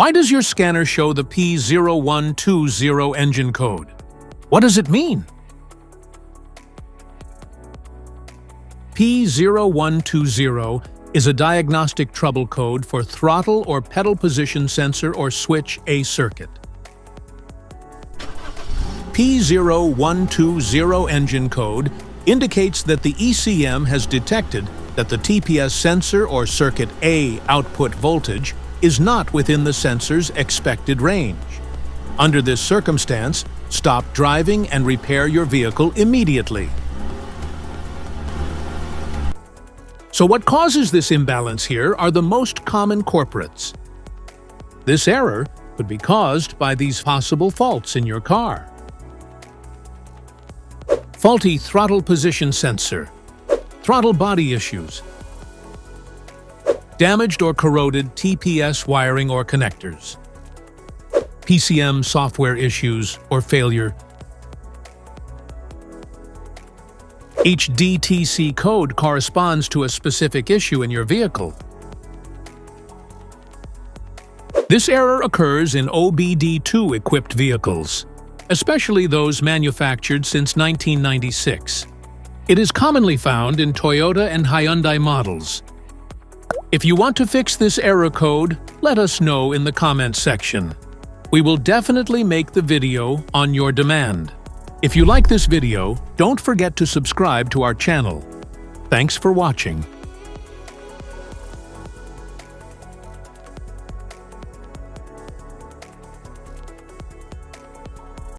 Why does your scanner show the P0120 engine code? What does it mean? P0120 is a diagnostic trouble code for throttle or pedal position sensor or switch A circuit. P0120 engine code indicates that the ECM has detected that the TPS sensor or circuit A output voltage is not within the sensor's expected range. Under this circumstance, stop driving and repair your vehicle immediately. So what causes this imbalance here are the most common culprits. This error could be caused by these possible faults in your car. Faulty throttle position sensor, throttle body issues, damaged or corroded TPS wiring or connectors, PCM software issues or failure. Each DTC code corresponds to a specific issue in your vehicle. This error occurs in OBD2 equipped vehicles, especially those manufactured since 1996. It is commonly found in Toyota and Hyundai models. If you want to fix this error code, let us know in the comments section. We will definitely make the video on your demand. If you like this video, don't forget to subscribe to our channel. Thanks for watching.